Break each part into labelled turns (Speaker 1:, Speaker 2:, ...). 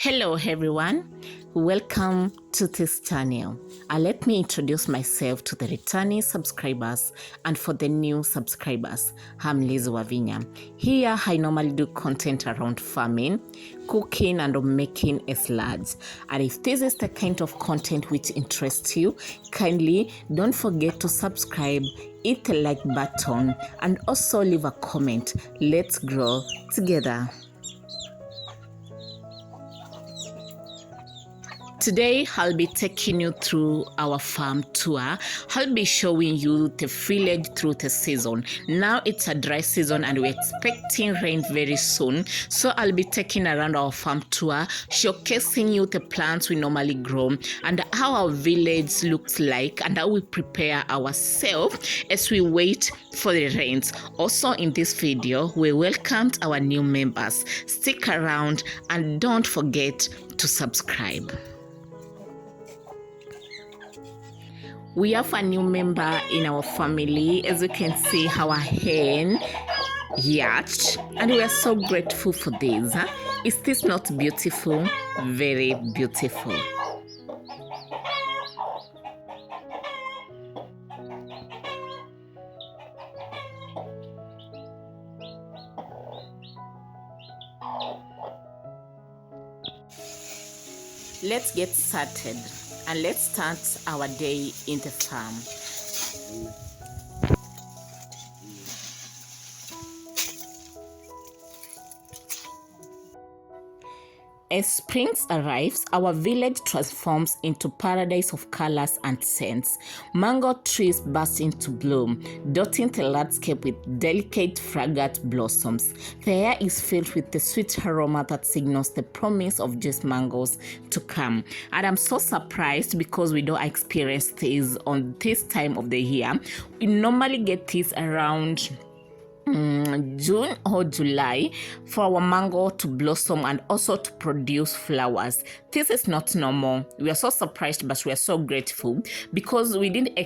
Speaker 1: Hello everyone, welcome to this channel. Let me introduce myself to the returning subscribers and for the new subscribers. I'm Liz Wavinya. Here I normally do content around farming, cooking and making a salad. And if this is the kind of content which interests you, kindly don't forget to subscribe, hit the like button and also leave a comment. Let's grow together. Today, I'll be taking you through our farm tour. I'll be showing you the village through the season. Now it's a dry season and we're expecting rain very soon. So I'll be taking around our farm tour, showcasing you the plants we normally grow and how our village looks like and how we prepare ourselves as we wait for the rains. Also in this video, we welcomed our new members. Stick around and don't forget to subscribe. We have a new member in our family. As you can see, our hen hatched, and we are so grateful for this. Is this not beautiful? Very beautiful. Let's get started and let's start our day in the farm. As spring arrives, our village transforms into paradise of colors and scents. Mango trees burst into bloom, dotting the landscape with delicate, fragrant blossoms. The air is filled with the sweet aroma that signals the promise of just mangoes to come. And I'm so surprised because we don't experience this on this time of the year. We normally get this around June or July for our mango to blossom and also to produce flowers. This is not normal. We are so surprised, but we are so grateful because we didn't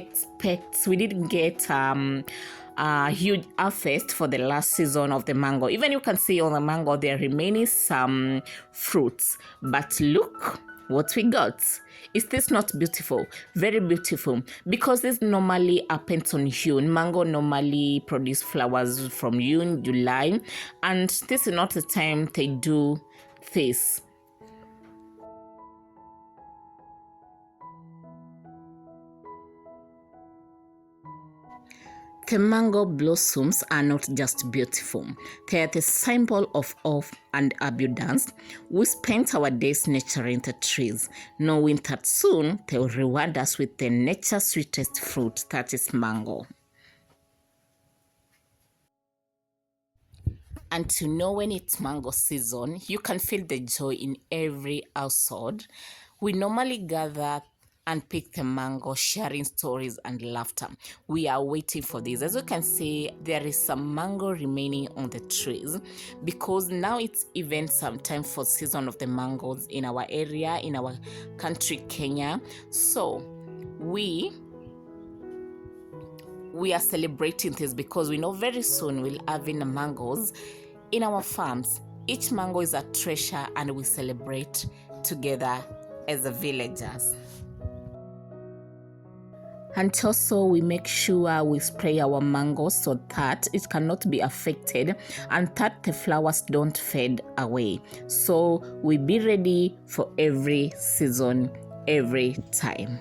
Speaker 1: get a huge harvest for the last season of the mango. Even you can see on the mango there remaining some fruits, but look what we got. Is this not beautiful? Very beautiful. Because this normally happens on June. Mango normally produce flowers from June, July, and this is not the time they do this. The mango blossoms are not just beautiful, they are the symbol of hope and abundance. We spent our days nurturing the trees, knowing that soon they will reward us with the nature's sweetest fruit, that is mango. And to know when it's mango season, you can feel the joy in every household. We normally gather and pick the mango, sharing stories and laughter. We are waiting for this. As you can see, there is some mango remaining on the trees because now it's even some time for season of the mangoes in our area, in our country, Kenya. So we are celebrating this because we know very soon we'll have mangoes in our farms. Each mango is a treasure and we celebrate together as the villagers. And also we make sure we spray our mangoes so that it cannot be affected and that the flowers don't fade away. So we be ready for every season, every time.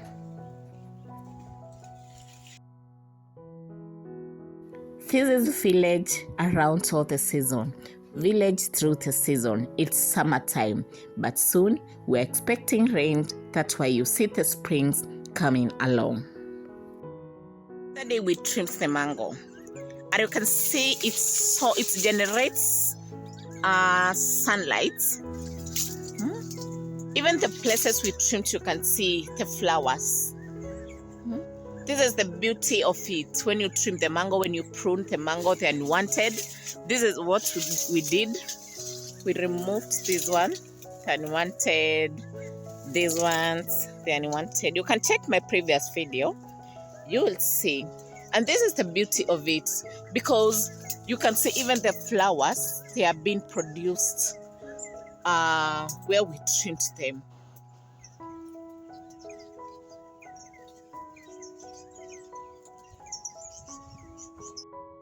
Speaker 1: This is village around all the season. Village through the season. It's summertime, but soon we're expecting rain. That's why you see the springs coming along. Today we trimmed the mango, and you can see it generates sunlight. Even the places we trimmed, you can see the flowers. This is the beauty of it. When you trim the mango, when you prune the mango, the unwanted, this is what we did. We removed this one, the unwanted, these ones, the unwanted. You can check my previous video. You will see. And this is the beauty of it because you can see even the flowers, they are being produced where we trimmed them.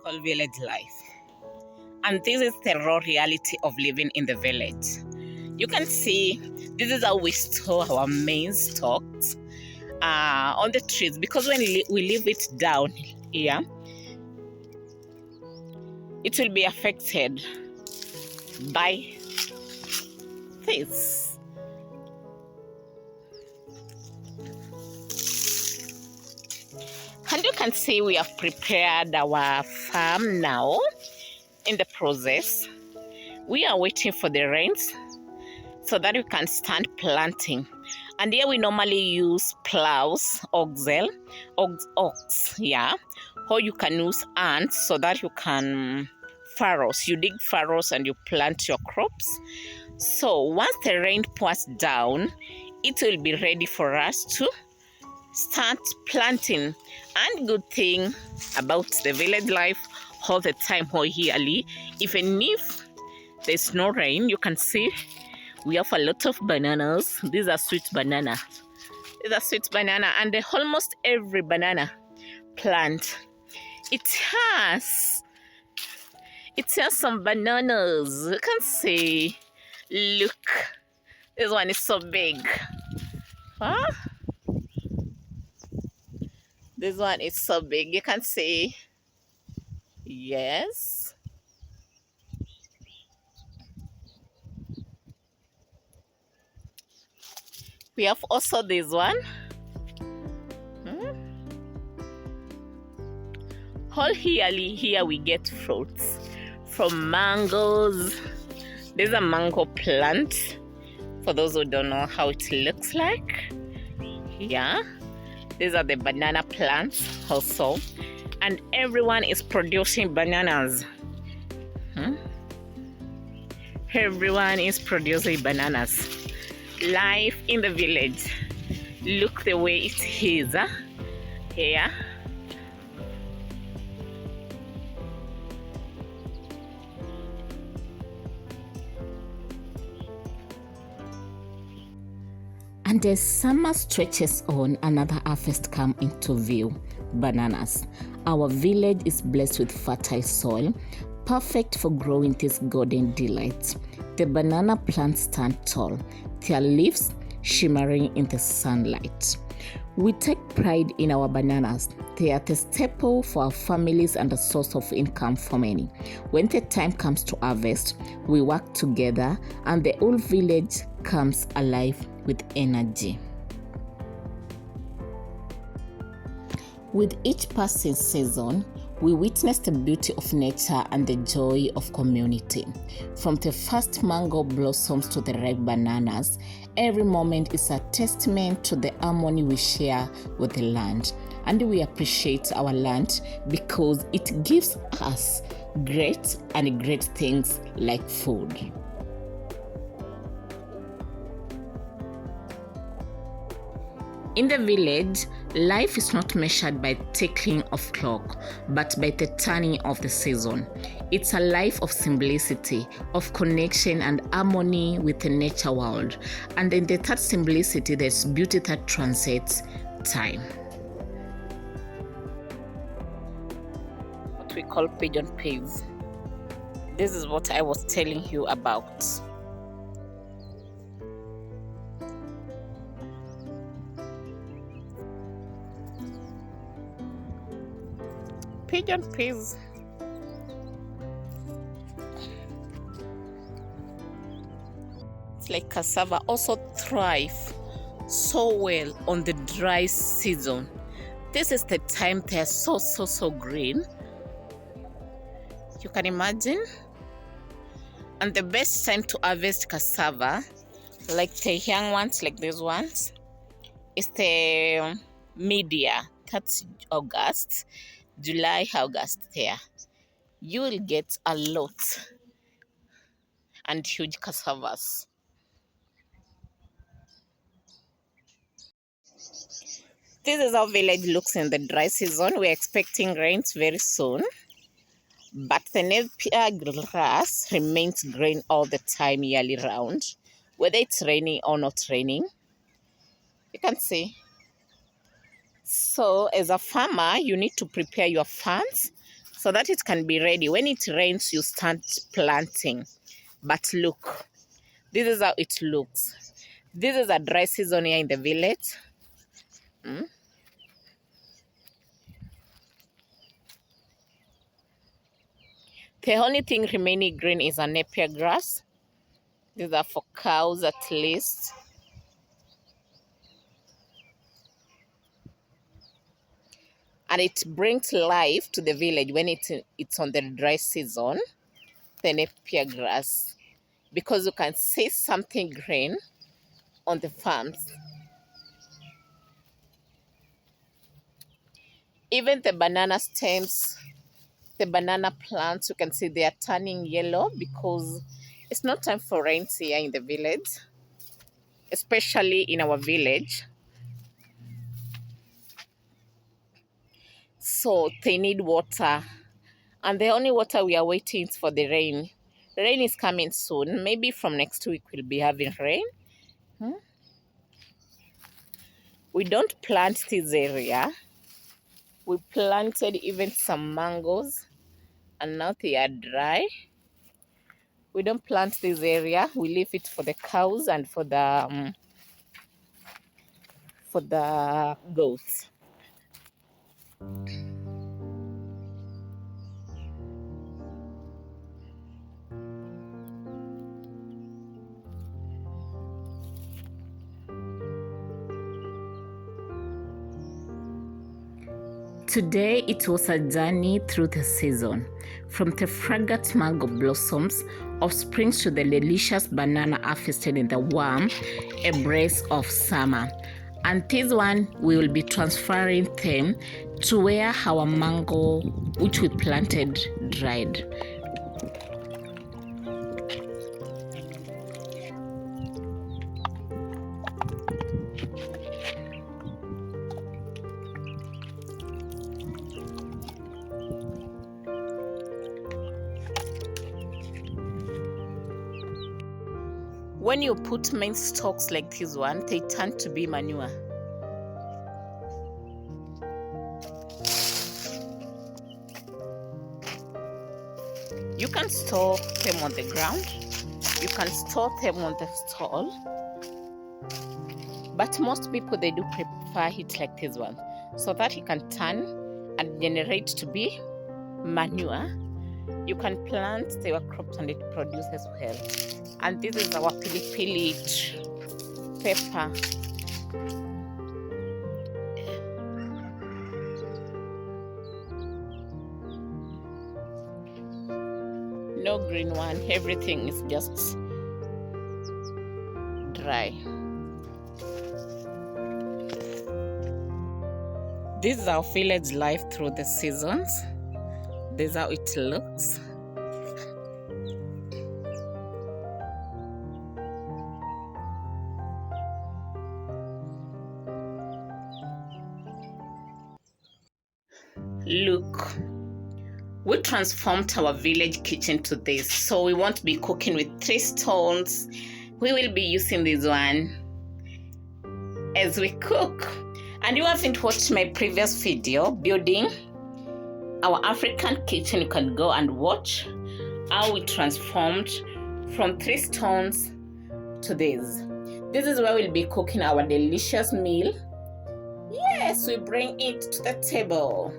Speaker 1: Called village life. And this is the raw reality of living in the village. You can see this is how we store our main stocks on the trees, because when we leave it down here, it will be affected by this. And you can see we have prepared our farm now. In the process, we are waiting for the rains so that we can start planting. And here we normally use plows, ox, yeah, or you can use ants so that you can furrows. You dig furrows and you plant your crops. So once the rain pours down, it will be ready for us to start planting. And good thing about the village life all the time or yearly, even if there's no rain, you can see we have a lot of bananas. These are sweet banana. These are sweet banana, and almost every banana plant, it has some bananas. You can see, look, this one is so big. Huh? This one is so big. You can see, yes. We have also this one. All yearly here we get fruits from mangoes. There's a mango plant, for those who don't know how it looks like. Yeah, these are the banana plants also, and everyone is producing bananas. Everyone is producing bananas. Life in the village, look the way it is here. And as summer stretches on, another harvest comes into view, bananas. Our village is blessed with fertile soil, perfect for growing this golden delight. The banana plants stand tall, their leaves shimmering in the sunlight. We take pride in our bananas. They are the staple for our families and a source of income for many. When the time comes to harvest, we work together and the whole village comes alive with energy. With each passing season, we witness the beauty of nature and the joy of community. From the first mango blossoms to the ripe bananas, every moment is a testament to the harmony we share with the land. And we appreciate our land because it gives us great things like food. In the village, life is not measured by ticking of clock, but by the turning of the season. It's a life of simplicity, of connection and harmony with the nature world. And in that simplicity, there's beauty that transcends time. What we call pigeon peas. This is what I was telling you about. Pigeon peas. It's like cassava, also thrive so well on the dry season. This is the time they're so green. You can imagine. And the best time to harvest cassava, like the young ones, like these ones, is the mid-year. That's August. July, August there. You will get a lot and huge cassavas. This is how village looks in the dry season. We're expecting rains very soon. But the napier grass remains green all the time, yearly round, whether it's raining or not raining. You can see. So as a farmer, you need to prepare your farms so that it can be ready. When it rains, you start planting. But look, this is how it looks. This is a dry season here in the village. The only thing remaining green is a napier grass. These are for cows at least. And it brings life to the village when it's on the dry season, the napier grass. Because you can see something green on the farms. Even the banana stems, the banana plants, you can see they are turning yellow because it's not time for rains here in the village, especially in our village. So they need water. And the only water we are waiting is for the rain. The rain is coming soon. Maybe from next week we'll be having rain. We don't plant this area. We planted even some mangoes and now they are dry. We don't plant this area. We leave it for the cows and for the goats. Today it was a journey through the season, from the fragrant mango blossoms of spring to the delicious banana harvested in the warm embrace of summer. And this one we will be transferring them to where our mango, which we planted, dried. When you put main stalks like this one, they turn to be manure. You can store them on the ground. You can store them on the stall. But most people, they do prefer it like this one, so that it can turn and generate to be manure. You can plant your crops and it produces well. And this is our pili pepper. No green one, everything is just dry. This is our village life through the seasons. This is how it looks. Look, we transformed our village kitchen to this, so we won't be cooking with 3 stones. We will be using this one as we cook. And you haven't watched my previous video building our African kitchen, you can go and watch how we transformed from 3 stones to this. This is where we'll be cooking our delicious meal. Yes, we bring it to the table.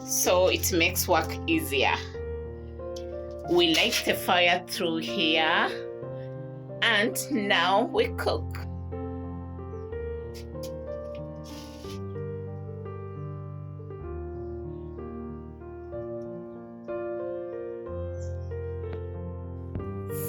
Speaker 1: So it makes work easier. We light the fire through here, and now we cook.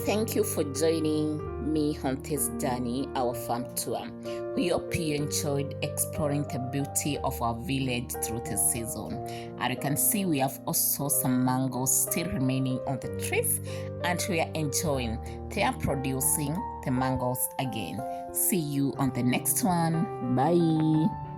Speaker 1: Thank you for joining me on this journey, our farm tour. We hope you enjoyed exploring the beauty of our village through the season. And you can see we have also some mangoes still remaining on the trees, and we are enjoying. They are producing the mangoes again. See you on the next one. Bye.